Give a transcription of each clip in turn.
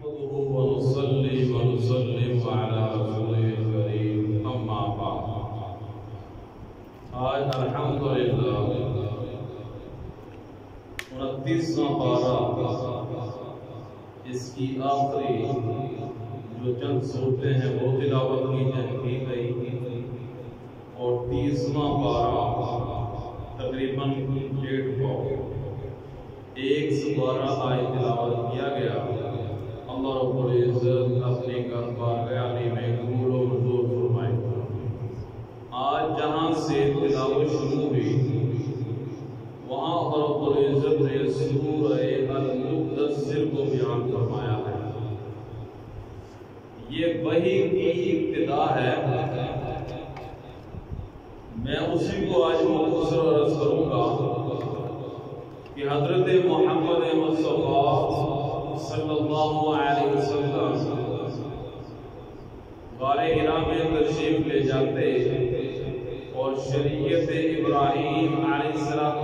نحمده ونصلي ونسلم على رسوله الكريم اما بعد۔ آج الحمدللہ 29واں پارہ، اس کی آخری جو چند صورتیں ہیں وہ تلاوت کی گئی اور 30واں پارہ تقریباً 112 آیت تلاوت کیا گیا۔ اللہ رب العزت اپنی بارگاہ علی میں قبول و منظور فرمائے۔ آج جہاں سے تلاوت شروع ہوئی وہاں اللہ رب العزت نے سورہ المدثر کو بیان فرمایا ہے۔ یہ وحی کی ابتدا ہے، میں اسی کو آج مختصر عرض کروں گا کہ حضرت محمد مصطفیٰ صلی اللہ علیہ وسلم غار حرا میں تشریف لے جاتے اور شریعت ابراہیم علیہ السلام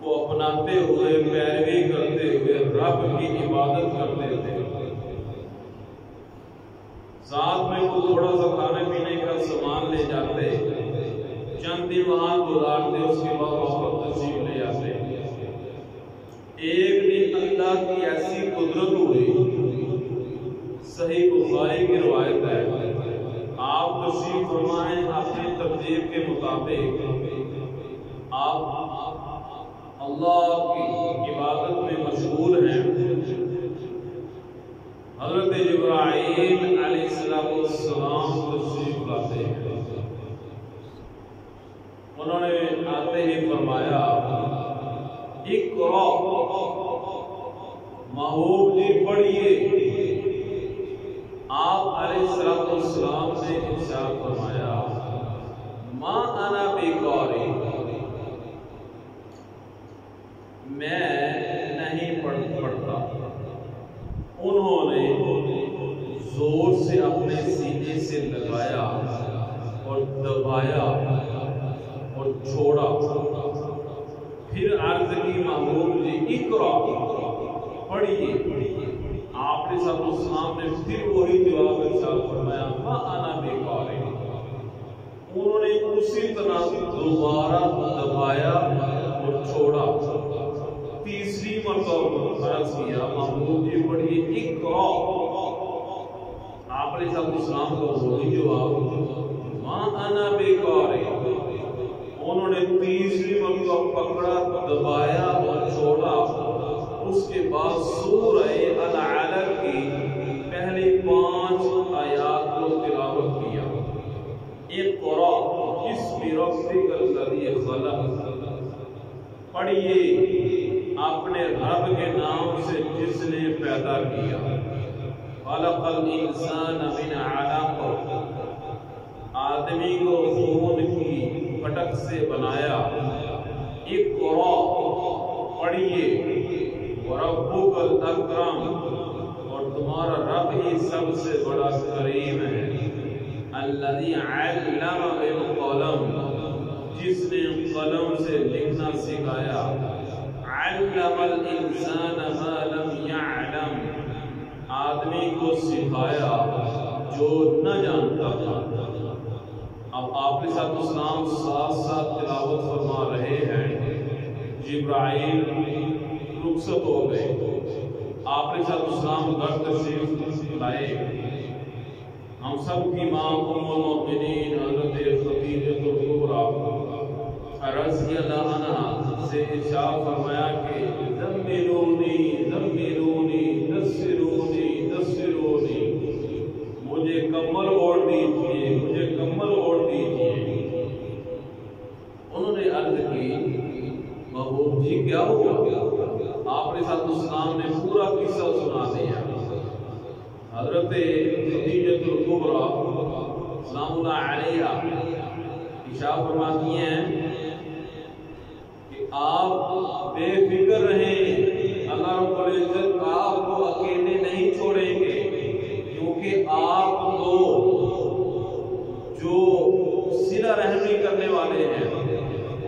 کو اپناتے ہوئے پیروی کرتے ہوئے رب کی عبادت کرتے تھے۔ ساتھ میں وہ تھوڑا سا کھانے پینے کا سامان لے جاتے، چند دن وہاں گزارتے، اس کے بعد واپس تشریف لے آتے۔ ایک دن اللہ کی ایسی قدرت ہوئی، صحیح بخاری کی روایت ہے، آپ تشریف فرمائیں اپنی ترتیب کے مطابق آپ اللہ کی عبادت میں مشغول ہیں۔ حضرت جبرائیل علیہ السلام تشریف لاتے ہیں۔ انہوں نے آتے ہی فرمایا اقرأ، محبوب جی پڑھیے۔ آپ علیہ السلام نے ارشاد فرمایا ما انا بقاری، میں نہیں پڑھتا۔ انہوں نے زور سے اپنے سینے سے لگایا اور دبایا اور چھوڑا، پھر عرض کی محبوب جی اقرأ، پڑھیے۔ آپ نے صلی اللہ علیہ وسلم نے پھر وہی جواب ارشاد فرمایا ما انا بقاری۔ انہوں نے اسی طرح دوبارہ دبایا اور چھوڑا، تیسری مرتبہ عرض کیا محبوب جی پڑھیے اقرأ۔ آپ نے صلی اللہ علیہ وسلم کو وہی جواب ما انا بقاری۔ انہوں نے تیسری مرتبہ پکڑا، دبایا اور چھوڑا۔ اس کے بعد سورہ العلق کی پہلی 5 آیات کو تلاوت کیا۔ اقرأ بسم ربک الذی خلق، پڑھیے اپنے رب کے نام سے جس نے پیدا کیا۔ خلق الانسان من علق، آدمی کو خون کی پھٹک سے بنایا۔ اقرأ، پڑھیے، وربک الاکرم، اور تمہارا رب ہی سب سے بڑا کریم ہے۔ الذی علم بالقلم، جس نے قلم سے لکھنا سکھایا۔ علم الانسان ما لم يعلم، آدمی کو سکھایا جو نہ جانتا تھا۔ اب آپ کے ساتھ اسلام ساتھ ساتھ تلاوت فرما رہے ہیں۔ جبرائیل رخصت ہو گئے، آپ کے ساتھ اسلام گھر تشریف لائے۔ ہم سب کی ماں ام المؤمنین حضرت خدیجہ الکبریٰ رضی اللہ عنہا سے ارشاد فرمایا کہ زملونی زملونی دثرونی دثرونی، مجھے کمبل اوڑھ دیجیے، مجھے کمبل اوڑھ دیجیے۔ انہوں نے عرض کی محبوب جی کیا ہوا؟ آپ نے صلی اللہ علیہ وسلم نے پورا قصہ سنا دیا۔ حضرت خدیجہ الکبریٰ سلام اللہ علیہا ارشاد فرماتی ہیں کہ آپ بے فکر رہیں، اللہ رب العزت آپ کو اکیلے نہیں چھوڑیں گے، کیونکہ آپ کو جو صلہ رحمی کرنے والے ہیں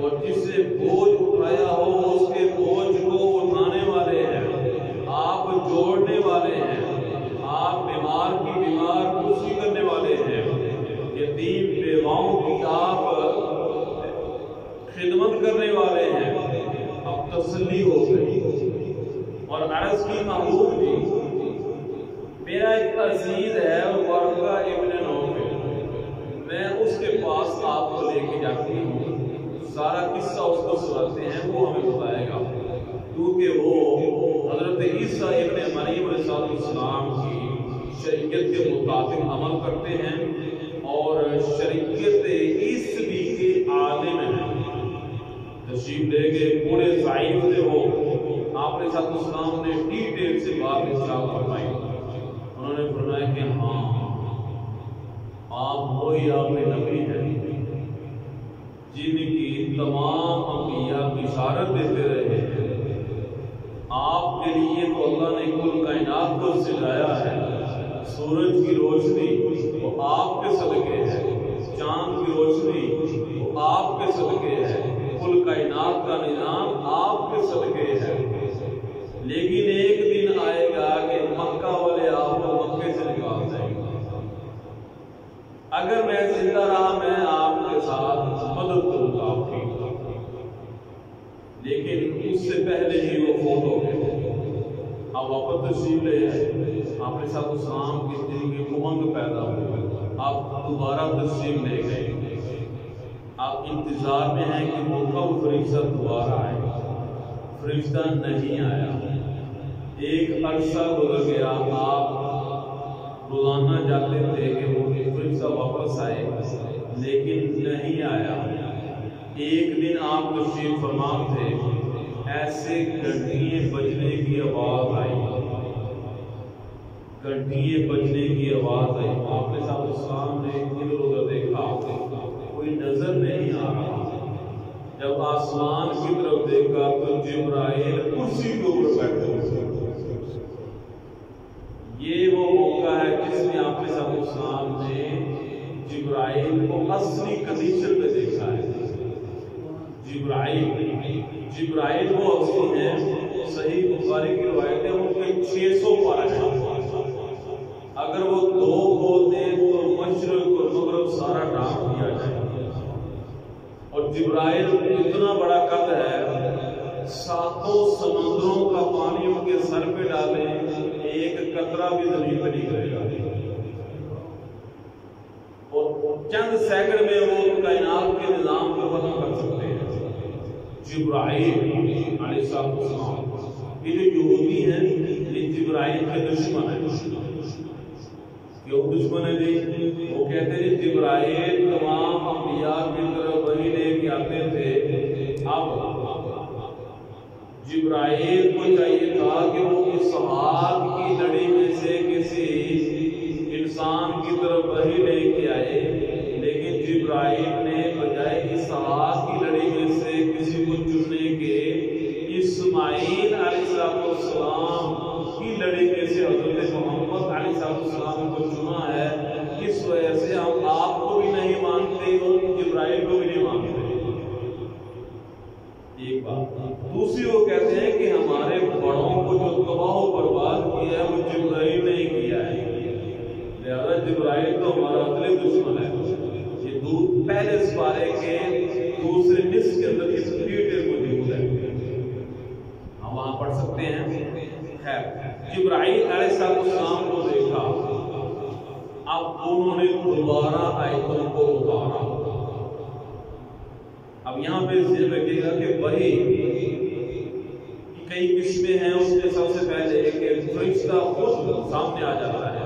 اور جس سے بوجھ اٹھایا ہو اس کے تسلی ہو گئی اور عرض کی محبوب جی میرا ایک عزیز ہے ورقہ ابن نوفل، میں اس کے پاس آپ کو لے کے جاتی ہوں، سارا قصہ اس کو سناتے ہیں، وہ ہمیں بتائے گا، کیونکہ وہ حضرت عیسیٰ ابن مریم علیہ السلام کی شریعت کے مطابق عمل کرتے ہیں اور شریعت عیسوی کے عالم ہیں، تشریف لے کے پورے ضعیف سے ہو، آپ نے ساتھ اسلام نے ڈیٹیل سے بات ارشاد فرمائی، انہوں نے فرمایا کہ ہاں آپ وہی آپ نبی ہیں جن کی تمام انبیاء بشارت دیتے رہے ہیں، آپ کے لیے تو اللہ نے کل کائنات کو سجایا ہے، سورج کی روشنی وہ آپ کے صدقے ہے، چاند کی روشنی وہ آپ کے صدقے ہے، کل کائنات کا نظام آپ کے صدقے ہے، لیکن ایک دن آئے گا کہ مکہ والے آپ کو مکے سے نکال دیں گے، اگر میں زندہ رہا میں آپ کے ساتھ مدد کروں گا آپ کی، لیکن اس سے پہلے ہی وہ فوت ہو گئے، اب واپس تشریف لے آئے، آپ کے ساتھ اسلام کی زندگی امنگ پیدا ہوئی، آپ دوبارہ تشریف لے گئے، آپ انتظار میں ہیں کہ وہ کب فرشتہ دوبارہ آئے، فرشتہ نہیں آیا، ایک عرصہ گزر گیا، آپ روزانہ جاتے تھے کہ وہ فرشتہ واپس آئے لیکن نہیں آیا، ایک دن آپ تشریف فرما تھے، ایسے گھنٹیے بجنے کی آواز آئی، گھنٹیے بجنے کی آواز آئی، آپ نے صاحب اسلام نے ادھر ادھر دیکھا، کوئی نظر نہیں آ رہا، جب آسمان کی طرف دیکھا تو جبرائیل کرسی کے اوپر بیٹھے ہوئے، یہ وہ موقع ہے جس میں آپ نے صاحب اسلام نے جبرائیل کو اصلی کنڈیشن میں دیکھا ہے، جبرائیل وہ اصلی ہیں، صحیح بخاری کی روایت ہے ان کے 600 پارے ہیں، اگر وہ 2 بولتے تو مشرق اور مغرب سارا ڈھانپ دیا جائے، اور جبرائیل اتنا بڑا قد ہے 7 سمندروں کا پانی ان کے سر پہ ڈالیں ایک قطرہ بھی زمین پہ نہیں کرے گا، اور چند سیکنڈ میں وہ کائنات کے نظام کو ختم کر سکتے ہیں، جبرائیل علیہ السلام، یہ جو یہودی ہیں یہ جبرائیل کے دشمن ہیں، کیوں دشمن ہے جی؟ وہ کہتے ہیں جبرائیل تمام انبیاء کی طرف وحی لے کے آتے تھے، اب جبرائیل کو چاہیے تھا کہ وہ اسحاق کی لڑی میں سے کسی انسان کی طرف وحی لے کے آئے، لیکن جبرائیل نے بجائے اسحاق کی لڑی میں سے کسی کو چننے کے اسماعیل علیہ السلام کی لڑی میں سے حضرت محمد علیہ السلام کو چنا ہے، اس وجہ سے ہم آپ کو بھی نہیں مانتے اور جبرائیل کو بھی نہیں مانتے، ایک بات۔ دوسری وہ کہتے ہیں کہ ہمارے بڑوں کو جو تباہ و برباد کیا ہے وہ جبرائیل نے کیا ہے، لہذا جبرائیل تو ہمارا اصلی دشمن ہے، یہ پہلے سپارے کے دوسرے نصف کے اندر اس ڈیٹیل موجود ہے، ہم وہاں پڑھ سکتے ہیں۔ خیر، جبرائیل علیہ السلام کو دیکھا، اب انہوں نے دوبارہ آیتوں کو اتارا، اب یہاں پہ ذہن رکھیے گا کہ وہی کئی قسمیں ہیں، اس میں سب سے پہلے کہ فرشتہ خود سامنے آ جاتا ہے،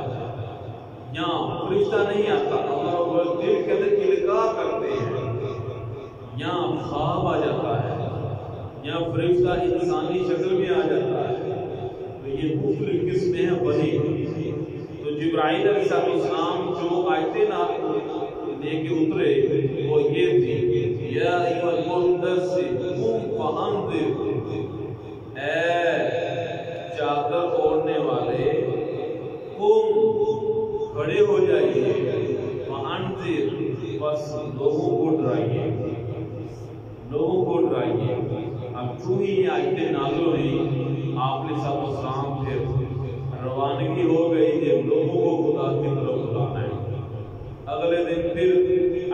یہاں فرشتہ نہیں آتا، ہمارا دل کے اندر القاء کرتے ہیں، یہاں خواب آ جاتا ہے، یہاں فرشتہ انسانی شکل میں آ جاتا ہے، تو یہ مختلف قسمیں ہیں وہی۔ تو جبرائیل علیہ السلام جو آیتیں لے کے اترے وہ یہ تھی، یا ایھا المدثر قم فانذر، اے چادر اوڑھنے والے قم کھڑے ہو جائیے، فانذر بس لوگوں کو ڈرائیے، لوگوں کو ڈرائیے۔ اب چوں ہی یہ آیتیں نازل ہوئی، آپ نے سب اسلام پھر روانگی ہو گئی جب لوگوں کو خدا کی طرف بلانا ہے۔ اگلے دن پھر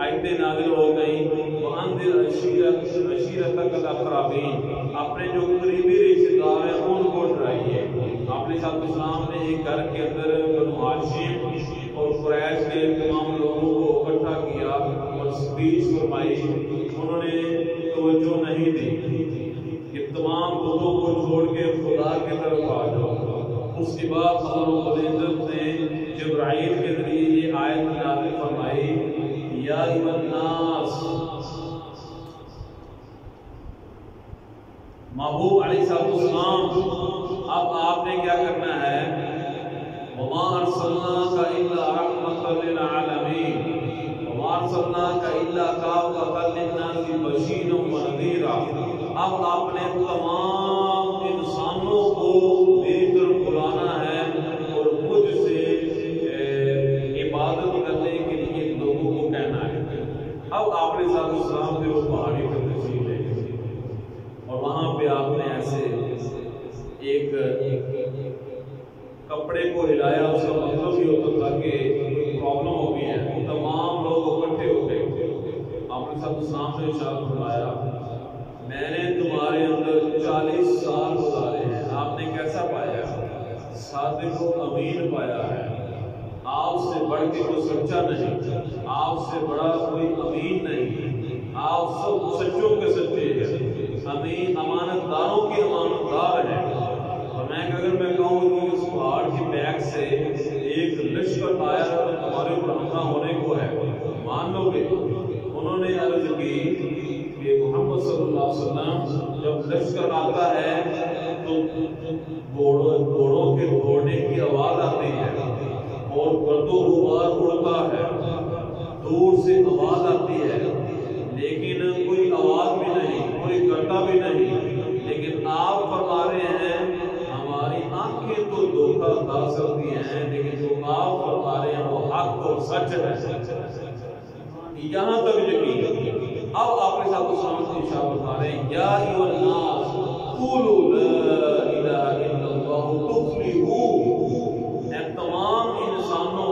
آیتیں نازل ہو گئی، وَأَنذِرْ عَشِيرَتَكَ الْأَقْرَبِينَ، اپنے جو قریبی رشتے دار ہیں ان کو ڈرائیے۔ آپ علیہ السلام نے ایک گھر کے اندر بنو ہاشم اور قریش کے تمام لوگوں کو اکٹھا کیا اور اسپیچ فرمائی، انہوں نے توجہ نہیں دی کہ تمام بتوں کو چھوڑ کے خدا کی طرف آ جاؤ۔ اس کے بعد اللہ رب العزت نے جبرائیل کے ذریعے یہ آیت نازل فرمائی، یا ایھا الناس، محبوب علیہ السلام اب آپ نے کیا کرنا ہے، وما ارسلناک الا رحمۃ للعالمین وما ارسلناک الا کافۃ للناس بشیرا ونذیرا۔ اب آپ نے تمام انسانوں کو میری طرف بلانا ہے اور مجھ سے عبادت کرنے کے لیے لوگوں کو کہنا ہے۔ اب آپ نے السلام پھر وہ پہاڑی پر تشریف لے گئے اور وہاں پہ آپ نے ایسے ایک کپڑے کو ہلایا، اس کا مطلب یہ ہوتا تھا کہ کوئی پرابلم ہو گئی ہے، تمام لوگ اکٹھے ہو گئے۔ آپ نے السلام نے ارشاد فرمایا، میں نے تمہارے اندر 40 سال گزارے ہیں، آپ نے کیسا پایا؟ صادق و امین پایا ہے۔ آپ سے بڑھ کے کوئی سچا نہیں، آپ سے بڑا کوئی امین نہیں، آپ سب سچوں کے سچے ہیں، امین امانت داروں کے امانت دار ہیں۔ اور اگر میں کہوں کہ اس پہاڑ کی بیک سے ایک لشکر آیا تو تمہارے اوپر حملہ ہونے کو ہے، مان لو گے؟ انہوں نے عرض کی کہ محمد صلی اللہ علیہ وسلم جب لشکر آتا ہے تو گھوڑوں کے دوڑنے کی آواز آتی ہے اور گرد و غبار اڑتا ہے، دور سے آواز آتی ہے لیکن کوئی آواز بھی نہیں، کوئی گردہ بھی نہیں، لیکن آپ فرما رہے ہیں ہماری آنکھیں تو دھوکہ کھا سکتی ہیں لیکن جو آپ فرما رہے ہیں وہ حق اور سچ ہے، یہاں تک یقین۔ اب آپ کے ساتھ اسلام کی اشارہ بتا رہے ہیں، یا ایھا الناس قولوا لا الہ الا اللہ تفلحوا، اے تمام انسانوں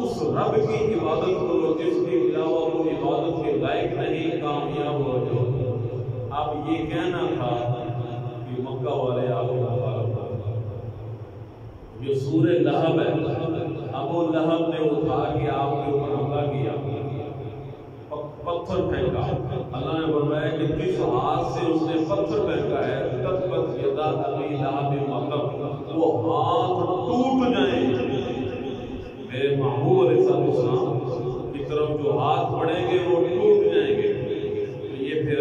اس رب کی عبادت کرو جس کے علاوہ کوئی عبادت کے لائق نہیں، کامیاب ہو جاؤ۔ اب یہ کہنا تھا کہ مکہ والے آپ کو مخالف، جو سورہ لہب ہے، ابو لہب نے اٹھا کے آپ کے اوپر حملہ کیا، پتھر پھینکا۔ اللہ نے فرمایا کہ جس ہاتھ سے اس نے پتھر پھینکا ہے تبت یدا ابی لہب وتب، وہ ہاتھ ٹوٹ جائیں۔ میرے محبوب علیہ السلام کی طرف جو ہاتھ پڑیں گے وہ ٹوٹ جائیں گے۔ تو یہ پھر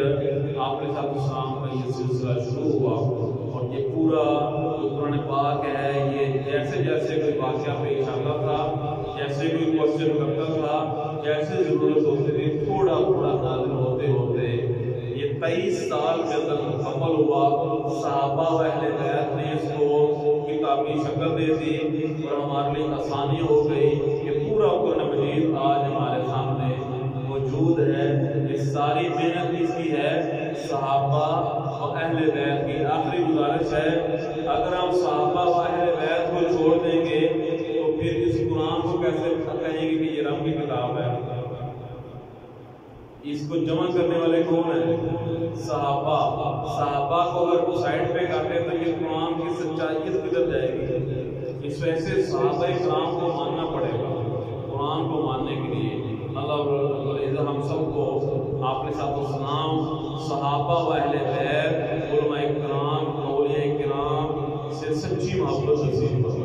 آپ علیہ السلام کا یہ سلسلہ شروع ہوا اور یہ پورا جو قرآن پاک ہے یہ جیسے جیسے کوئی واقعہ پیش آتا تھا، جیسے کوئی کوشچن کرتا تھا، جیسے ضرورت ہوتی تھی، تھوڑا تھوڑا نازل ہوتے ہوتے یہ 23 سال کے اندر مکمل ہوا۔ صحابہ و اہل بیت نے اس کو کتابی شکل دے دی اور ہمارے لیے آسانی ہو گئی کہ پورا قرآن مجید آج ہمارے سامنے موجود ہے۔ یہ ساری محنت اس کی ہے صحابہ اور اہل بیت کی۔ آخری گزارش ہے، اگر ہم صحابہ و اہل بیت کو چھوڑ دیں گے تو پھر اس قرآن کو کیسے کہیں گے کہ یہ رب کی کتاب ہے؟ اس کو جمع کرنے والے کون ہیں؟ صحابہ۔ صحابہ کو اگر سائڈ پہ کاٹے تو یہ قرآن کی سچائی کدھر جائے گی؟ اس وجہ سے صحابہ کرام کو ماننا پڑے گا قرآن کو ماننے کے لیے۔ اللہ ہم سب کو آپ کے ساتھ السلام صحابہ و اہل بیت، علماء کرام، اولیاء کرام سے سچی محبت نصیب کرے۔